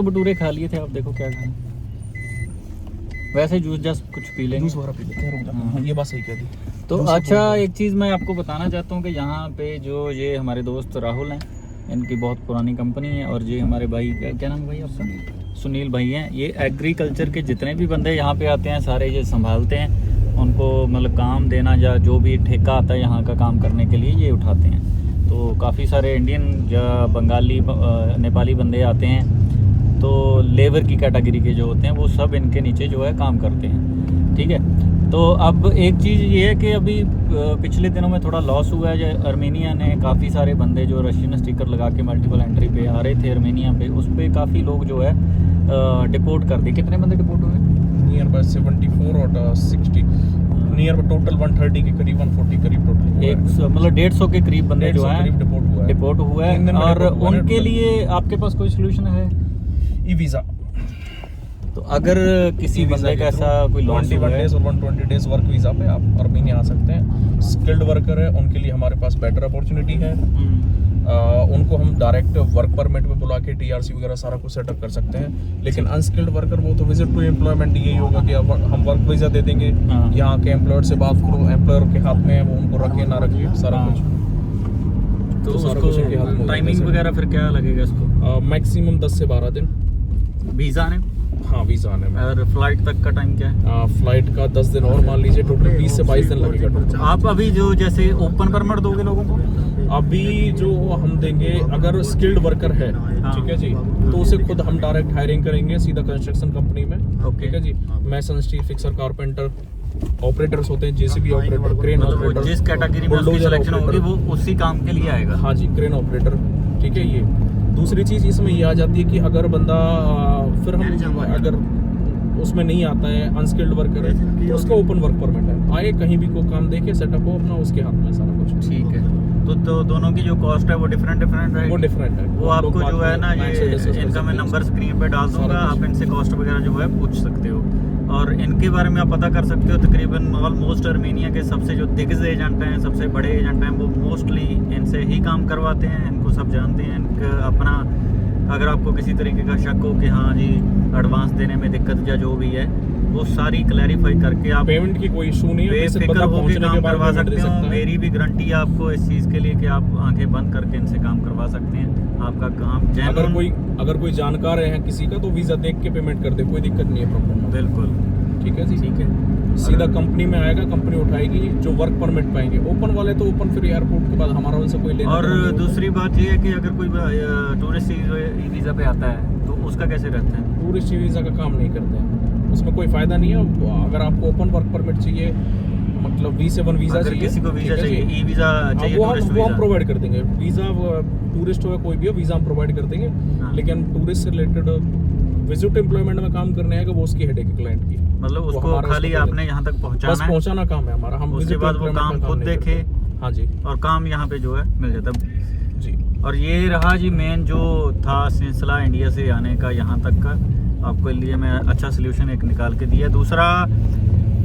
भटूरे खा लिए थे, आप देखो क्या खाएं। वैसे जूस जस्ट कुछ पी लेंगे। जूस वगैरह पी लेते हैं। हाँ, ये बात सही कह दी। तो अच्छा एक चीज़ मैं आपको बताना चाहता हूँ कि यहाँ पे जो ये हमारे दोस्त राहुल हैं, इनकी बहुत पुरानी कंपनी है, और ये हमारे भाई क्या नाम है भाई आपका, सुनील भाई हैं। ये एग्रीकल्चर के जितने भी बंदे यहाँ पे आते हैं सारे ये संभालते हैं, उनको मतलब काम देना या जो भी ठेका आता है यहाँ का काम करने के लिए ये उठाते हैं। तो काफ़ी सारे इंडियन या बंगाली नेपाली बंदे आते हैं, तो लेबर की कैटेगरी के जो होते हैं वो सब इनके नीचे जो है काम करते हैं, ठीक है। तो अब एक चीज़ ये है कि अभी पिछले दिनों में थोड़ा लॉस हुआ है। अर्मेनिया ने काफ़ी सारे बंदे जो रशियन स्टिकर लगा के मल्टीपल एंट्री पे आ रहे थे अर्मेनिया पे, उस पर काफ़ी लोग जो है डिपोर्ट कर दिए। कितने बंदे डिपोर्ट हुए? नियर बाय 74 और 60, नियर बाय टोटल 130 के करीब, 140 करीब टोटल। एक मतलब 150 के करीब बंदे जो हैं डिपोर्ट हुआ है। और उनके लिए आपके पास कोई सोल्यूशन है? E visa. तो अगर किसी बंदे का ऐसा कोई लॉस 21 डेज और 120 डेज वर्क वीज़ा पे आप अर्मेनिया आ सकते हैं। स्किल्ड वर्कर है उनके लिए हमारे पास बेटर अपॉर्चुनिटी है। उनको हम डायरेक्ट वर्क परमिट पे बुला के टीआरसी वगैरह सारा कुछ सेटअप कर सकते हैं। लेकिन अनस्किल्ड वर्कर वो तो विजिट टू एम्प्लॉयमेंट यही होगा कि अब हम वर्क वीज़ा दे देंगे, यहाँ के एम्प्लॉयर से बात करो, एम्प्लॉयर के हाथ में है वो, उनको रखे ना रखे सारा कुछ। तो उसको टाइमिंग वगैरह फिर क्या लगेगा इसको? मैक्सिमम 10 से 12 दिन वीज़ा आने। हाँ, वीज़ा आने में। और फ्लाइट तक का टाइम क्या है? फ्लाइट का 10 दिन और मान लीजिए, टोटल 20 से 22 दिन लगेगा टोटल। आप अभी जो जैसे ओपन परमिट दोगे लोगों को? अभी जो हम देंगे, अगर स्किल्ड वर्कर है, ठीक है जी, तो उसे खुद हम डायरेक्ट हायरिंग करेंगे सीधा कंस्ट्रक्शन कंपनी में। ठीक है जी, मैसन, स्टील फिक्सर, कारपेंटर, ऑपरेटर्स होते हैं, जेसीबी ऑपरेटर, क्रेन ऑपरेटर, जिस कैटेगरी में उसकी सिलेक्शन होगी वो उसी काम के लिए आएगा। हाँ जी, क्रेन ऑपरेटर। ठीक है, ये दूसरी चीज़ इसमें ये आ जाती है कि अगर बंदा फिर हम अगर उसमें नहीं आता है, अनस्किल्ड वर्कर है, तो उसका ओपन वर्क परमिट है, आए कहीं भी को काम देके सेटअप हो अपना, उसके हाथ में सारा कुछ। ठीक है। तो दोनों की जो कॉस्ट है वो डिफरेंट रहेगी? वो डिफरेंट है। वो आपको जो है ना, ये इनका मैं नंबर स्क्रीन पे डाल दूंगा, आप इनसे कॉस्ट वगैरह जो है पूछ सकते हो, और इनके बारे में आप पता कर सकते हो। तकरीबन ऑलमोस्ट अर्मेनिया के सबसे जो दिग्गज एजेंट हैं, सबसे बड़े एजेंट हैं, वो मोस्टली इनसे ही काम करवाते हैं, इनको सब जानते हैं। इनका अपना, अगर आपको किसी तरीके का शक हो कि हाँ जी एडवांस देने में दिक्कत या जो भी है, वो सारी क्लैरिफाई करके आप पेमेंट की कोई इशू नहीं है, बेफिक्र होकर काम करवा सकते हो। मेरी भी गारंटी है आपको इस चीज़ के लिए कि आप आंखें बंद करके इनसे काम करवा सकते हैं। आपका काम अगर कोई जानकार है किसी का, तो वीज़ा देख के पेमेंट कर दे, कोई दिक्कत नहीं है, प्रॉब्लम। बिल्कुल ठीक है जी, ठीक है। सीधा कंपनी में आएगा, कंपनी उठाएगी, जो वर्क परमिट पाएंगे। ओपन वाले तो ओपन, फिर एयरपोर्ट के बाद हमारा उनसे कोई लेना। और दूसरी बात ये है कि अगर कोई टूरिस्ट वीज़ा पे आता है तो उसका कैसे रहता है? टूरिस्ट वीज़ा का काम नहीं करते हैं, उसमें कोई फ़ायदा नहीं है। अगर आपको ओपन वर्क परमिट चाहिए, मतलब V7 वीज़ा चाहिए, किसी को वीज़ा चाहिए, ई वीज़ा चाहिए, वो हम प्रोवाइड कर देंगे। वीज़ा टूरिस्ट हो या कोई भी हो, वीज़ा हम प्रोवाइड कर देंगे। लेकिन टूरिस्ट से रिलेटेड विजिट एम्प्लॉयमेंट में काम करने आएगा, वो उसकी हेडेक है क्लाइंट की। मतलब उसको खाली आपने यहाँ तक पहुँचाना बस, पहुँचाना काम है हमारा। हम उसके बाद वो काम खुद देखे। हाँ जी, और काम यहाँ पे जो है मिल जाता है जी। और ये रहा जी मेन जो था सिलसिला इंडिया से आने का यहाँ तक का, आपके लिए मैं अच्छा सोल्यूशन एक निकाल के दिया। दूसरा,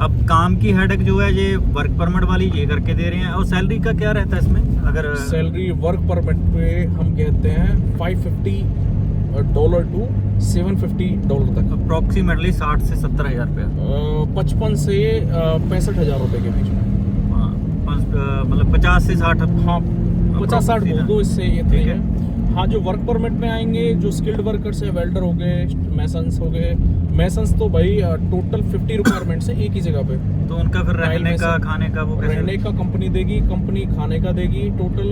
अब काम की हेडेक जो है ये वर्क परमिट वाली ये करके दे रहे हैं। और सैलरी का क्या रहता है इसमें? अगर सैलरी वर्क परमिट पे हम कहते हैं $550 टू $750 तक, अप्रोक्सीमेटली 60 से 70 हज़ार रुपया, 55 से 65 हज़ार रुपये के बीच में। हाँ, मतलब 50 से 60। हाँ, 50-60 बोल दो, इससे ये ठीक है। हाँ, जो वर्क परमिट में आएंगे, जो स्किल्ड वर्कर्स है, वेल्डर हो गए, मैसन्स हो गए। मैसन्स तो भाई टोटल 50 रिक्वायरमेंट्स है एक ही जगह पे, तो उनका फिर रहने का, खाने का, वो रहने का कंपनी देगी, कंपनी खाने का देगी, टोटल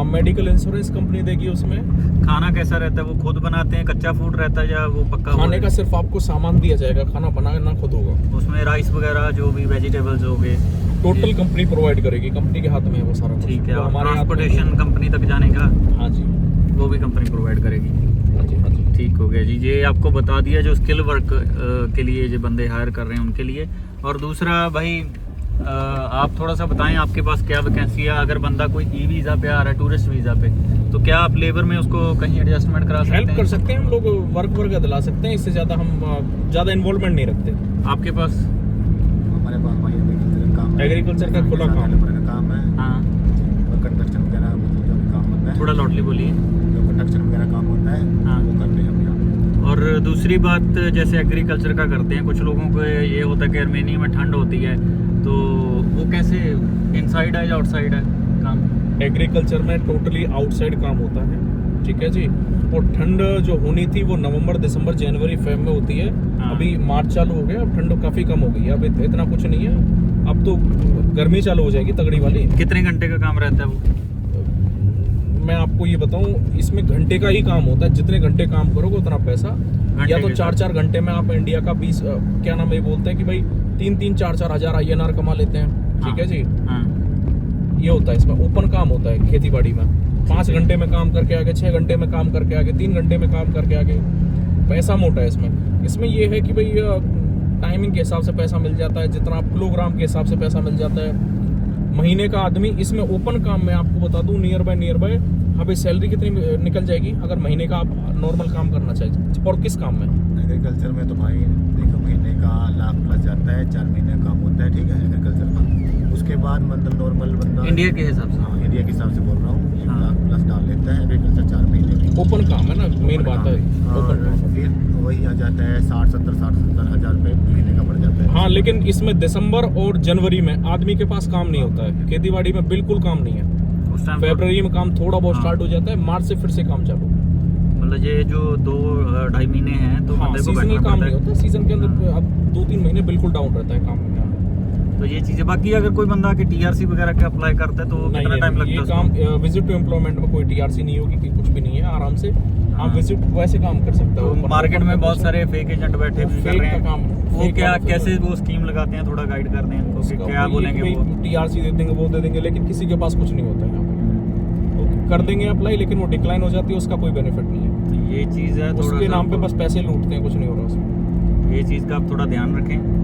मेडिकल इंश्योरेंस कंपनी देगी। उसमें खाना कैसा रहता है? वो खुद बनाते हैं, कच्चा फूड रहता है या वो पक्का? खाने का सिर्फ आपको सामान दिया जाएगा, खाना बनाना खुद होगा। उसमें राइस वगैरह जो भी वेजिटेबल्स हो गए, टोटल कंपनी प्रोवाइड करेगी, कंपनी के हाथ में है वो सारा। ठीक है। और ट्रांसपोर्टेशन कंपनी तक जाने का? हाँ जी, वो भी कंपनी प्रोवाइड करेगी। हाँ जी, हाँ जी। ठीक हो गया जी, ये आपको बता दिया जो स्किल वर्क के लिए जो बंदे हायर कर रहे हैं उनके लिए। और दूसरा भाई, आप थोड़ा सा बताएं आपके पास क्या वैकेंसी है? अगर बंदा कोई ई वीज़ा पे आ रहा है, टूरिस्ट वीज़ा पे, तो क्या आप लेबर में उसको कहीं एडजस्टमेंट करा सकते हैं? हेल्प कर सकते हैं हम लोग, वर्क दिला सकते हैं। इससे ज़्यादा हम ज़्यादा इन्वॉल्वमेंट नहीं रखते। आपके पास? हमारे पास भाई एग्रीकल्चर का खुला काम है। हाँ, कंस्ट्रक्शन वगैरह जो भी काम होता है, थोड़ा लाउडली बोलिए। जो कंस्ट्रक्शन वगैरह काम होता है, हाँ, वो करते हैं हम यहाँ। और दूसरी बात जैसे एग्रीकल्चर का करते हैं, कुछ लोगों को ये होता है कि आर्मेनिया में ठंड होती है, तो वो कैसे इनसाइड है या आउटसाइड है काम? एग्रीकल्चर में टोटली आउटसाइड काम होता है, ठीक है जी। और ठंड जो होनी थी वो नवंबर, दिसंबर, जनवरी, फेब में होती है। हाँ। अभी मार्च चालू हो गया, अब ठंड काफ़ी कम हो गई है, अब इतना कुछ नहीं है। अब तो गर्मी चालू हो जाएगी तगड़ी वाली। कितने घंटे का काम रहता है वो? मैं आपको ये बताऊं, इसमें घंटे का ही काम होता है, जितने घंटे काम करोगे उतना पैसा। या तो 4-4 घंटे में आप इंडिया का 20 क्या नाम है बोलते हैं कि भाई 3-3, 4-4 हजार INR कमा लेते हैं, ठीक है जी। हाँ। ये होता है, इसमें ओपन काम होता है खेती बाड़ी में। 5 घंटे में काम करके आगे, 6 घंटे में काम करके आगे, 3 घंटे में काम करके आगे, पैसा मोटा है इसमें। इसमें ये है कि भाई टाइमिंग के हिसाब से पैसा मिल जाता है, जितना आप किलोग्राम के हिसाब से पैसा मिल जाता है। महीने का आदमी इसमें ओपन काम में आपको बता दूं, नियर बाय अभी सैलरी कितनी निकल जाएगी अगर महीने का आप नॉर्मल काम करना चाहिए। और किस काम में? एग्रीकल्चर में तो भाई देखो महीने का लाख प्लस जाता है, 4 महीने का काम होता है, ठीक है एग्रीकल्चर का। उसके बाद मतलब नॉर्मल बंदा इंडिया के हिसाब से? हाँ, इंडिया के हिसाब से बोल रहा हूँ, 1 हाँ। लाख प्लस डाल लेता है एग्रीकल्चर 4 महीने में। ओपन काम है ना, मेन बात है और ओपन काम। फिर वही आ जाता है 60-70 हजार रुपये महीने का पड़ जाता है। हाँ, लेकिन इसमें दिसंबर और जनवरी में आदमी के पास काम नहीं होता है, खेती बाड़ी में बिल्कुल काम नहीं है। उस टाइम फरवरी में काम थोड़ा बहुत हाँ। स्टार्ट हो जाता है, मार्च से फिर से काम चालू। मतलब ये जो 2-2.5 महीने हैं तो हाँ, बंदे को सीजनल बैठना काम पड़ता नहीं है। होता, सीजन के अंदर अब 2-3 महीने बिल्कुल डाउन रहता है काम में। तो ये चीजें, बाकी अगर कोई बंदा के TRC वगैरह के अप्लाई करता है तो नहीं कितना है, टाइम लगता है ये उसको? काम विजिट टू एम्प्लॉयमेंट में कोई TRC नहीं होगी, कि कुछ भी नहीं है, आराम से हाँ। आप विजिट वैसे काम कर सकते तो हो। मार्केट में बहुत सारे फेक एजेंट बैठे भी कर फेक रहे का हैं, काम, वो फेक क्या काम कैसे वो स्कीम लगाते हैं, थोड़ा गाइड कर दें इनको कि क्या बोलेंगे वो? TRC दे देंगे, वो दे देंगे, लेकिन किसी के पास कुछ नहीं होता है यहाँ पे। वो कर देंगे अप्लाई, लेकिन वो डिक्लाइन हो जाती है, उसका कोई बेनिफिट नहीं है। तो ये चीज़ है, थोड़ा उसके सा नाम पे बस पैसे लूटते हैं, कुछ नहीं हो रहा उसमें। ये चीज़ का आप थोड़ा ध्यान रखें।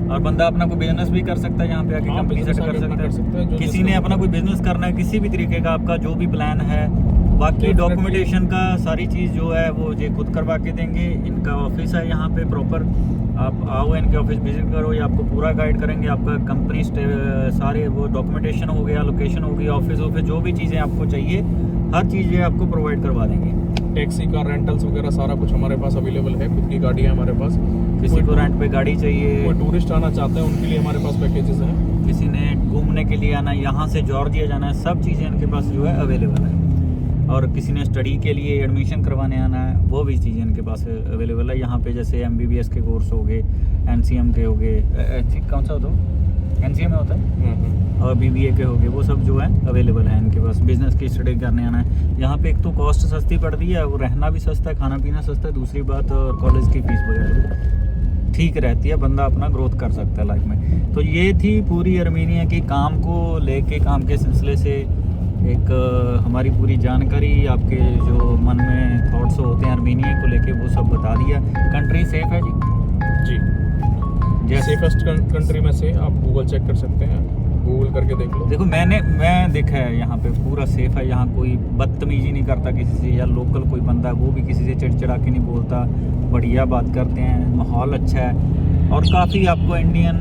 और बंदा अपना कोई बिजनेस भी कर सकता है, यहाँ पे आके हाँ, कंपनी business सेट आगे कर अपना कर सकता सकता है, है। जो किसी जिसका ने अपना मतलब कोई बिजनेस करना है, किसी भी तरीके का आपका जो भी प्लान है, बाकी Definitely। डॉक्यूमेंटेशन का सारी चीज़ जो है वो ये खुद करवा के देंगे। इनका ऑफिस है यहाँ पे प्रॉपर, आप आओ इनके ऑफिस विजिट करो, ये आपको पूरा गाइड करेंगे। आपका कंपनी सारे वो डॉक्यूमेंटेशन हो गया, लोकेशन हो गई, ऑफिस जो भी चीज़ें आपको चाहिए, हर चीज़ ये आपको प्रोवाइड करवा देंगे। टैक्सी का रेंटल्स वगैरह सारा कुछ हमारे पास अवेलेबल है, खुद की गाड़ी है हमारे पास। किसी को रेंट पे गाड़ी चाहिए, कोई टूरिस्ट आना चाहते हैं उनके लिए हमारे पास पैकेजेस हैं। किसी ने घूमने के लिए आना है, यहाँ से जॉर्जिया जाना है, सब चीज़ें इनके पास जो है अवेलेबल है। और किसी ने स्टडी के लिए एडमिशन करवाने आना है, वो भी चीज़ें इनके पास अवेलेबल है। यहाँ पे जैसे MBBS के कोर्स हो गए, NCM के हो गए, कौन सा होता है, NCM में होता है, और BBA के हो गए, वो सब जो है अवेलेबल है इनके पास। बिजनेस की स्टडी करने आना है, यहाँ पे एक तो कॉस्ट सस्ती पड़ती है, वो रहना भी सस्ता है, खाना पीना सस्ता है, दूसरी बात और कॉलेज की फीस वगैरह ठीक रहती है, बंदा अपना ग्रोथ कर सकता है लाइफ में। तो ये थी पूरी आर्मेनिया की काम को लेके, काम के सिलसिले से एक हमारी पूरी जानकारी, आपके जो मन में थॉट्स होते हैं आर्मेनिया को लेके वो सब बता दिया। कंट्री सेफ है जी? जी, सेफेस्ट कंट्री में से आप गूगल चेक कर सकते हैं, गूगल करके देख लो। देखो मैं देखा है यहाँ पे पूरा सेफ है, यहाँ कोई बदतमीजी नहीं करता किसी से, या लोकल कोई बंदा वो भी किसी से चिड़चिड़ा के नहीं बोलता, बढ़िया बात करते हैं, माहौल अच्छा है। और काफ़ी आपको इंडियन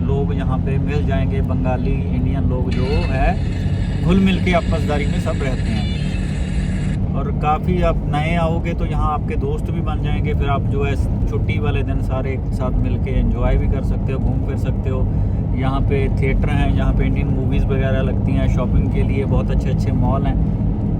लोग यहाँ पे मिल जाएंगे, बंगाली इंडियन लोग जो है घुल मिल के आपसदारी में सब रहते हैं। और काफ़ी आप नए आओगे तो यहाँ आपके दोस्त भी बन जाएंगे, फिर आप जो है छुट्टी वाले दिन सारे एक साथ मिल के एंजॉय भी कर सकते हो, घूम फिर सकते हो। यहाँ पे थिएटर हैं, यहाँ पे इंडियन मूवीज़ वगैरह लगती हैं, शॉपिंग के लिए बहुत अच्छे अच्छे मॉल हैं,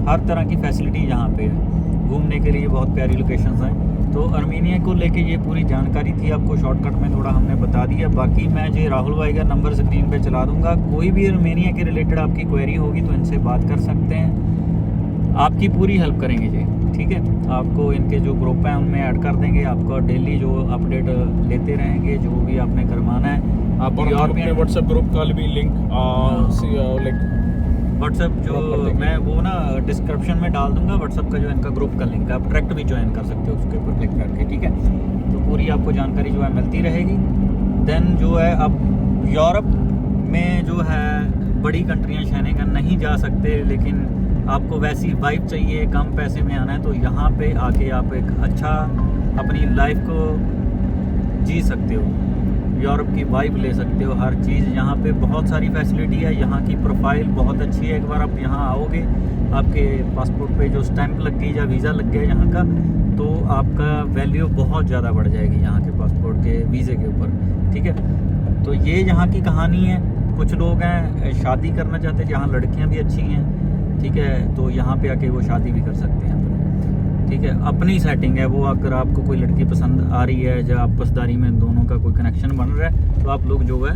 हर तरह की फैसिलिटी यहाँ पे है, घूमने के लिए बहुत प्यारी लोकेशंस हैं। तो आर्मेनिया को लेके ये पूरी जानकारी थी, आपको शॉर्टकट में थोड़ा हमने बता दिया। बाकी मैं जो राहुल भाई का नंबर स्क्रीन पे चला दूंगा, कोई भी आर्मेनिया के रिलेटेड आपकी क्वेरी होगी तो इनसे बात कर सकते हैं, आपकी पूरी हेल्प करेंगे जी, ठीक है। आपको इनके जो ग्रुप हैं उनमें ऐड कर देंगे, आपका डेली जो अपडेट लेते रहेंगे, जो भी आपने करवाना है। आप और हम अपने व्हाट्सएप ग्रुप का भी लिंक लाइक व्हाट्सएप जो मैं वो ना डिस्क्रिप्शन में डाल दूंगा, व्हाट्सएप का जो इनका ग्रुप का लिंक है, आप डायरेक्ट भी ज्वाइन कर सकते हो उसके ऊपर क्लिक करके, ठीक है। तो पूरी आपको जानकारी जो है मिलती रहेगी। देन जो है अब यूरोप में जो है बड़ी कंट्रियाँ शेंगेन नहीं जा सकते, लेकिन आपको वैसी वाइब चाहिए, कम पैसे में आना है, तो यहाँ पे आके आप एक अच्छा अपनी लाइफ को जी सकते हो, यूरोप की वाइब ले सकते हो। हर चीज़ यहाँ पे बहुत सारी फैसिलिटी है, यहाँ की प्रोफाइल बहुत अच्छी है। एक बार आप यहाँ आओगे, आपके पासपोर्ट पे जो स्टैंप लग गई या वीज़ा लग गया यहाँ का, तो आपका वैल्यू बहुत ज़्यादा बढ़ जाएगी यहाँ के पासपोर्ट के वीज़े के ऊपर, ठीक है। तो ये यहाँ की कहानी है। कुछ लोग हैं शादी करना चाहते हैं जहाँ लड़कियाँ भी अच्छी हैं, ठीक है, तो यहाँ पे आके वो शादी भी कर सकते हैं अपनी, ठीक है। अपनी सेटिंग है वो, अगर आपको कोई लड़की पसंद आ रही है या आपसदारी में दोनों का कोई कनेक्शन बन रहा है तो आप लोग जो है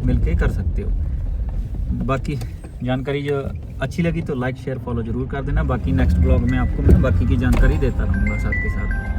मिल के कर सकते हो। बाकी जानकारी जो अच्छी लगी तो लाइक शेयर फॉलो ज़रूर कर देना। बाकी नेक्स्ट ब्लॉग में आपको मैं बाकी की जानकारी देता रहूँगा साथ के साथ।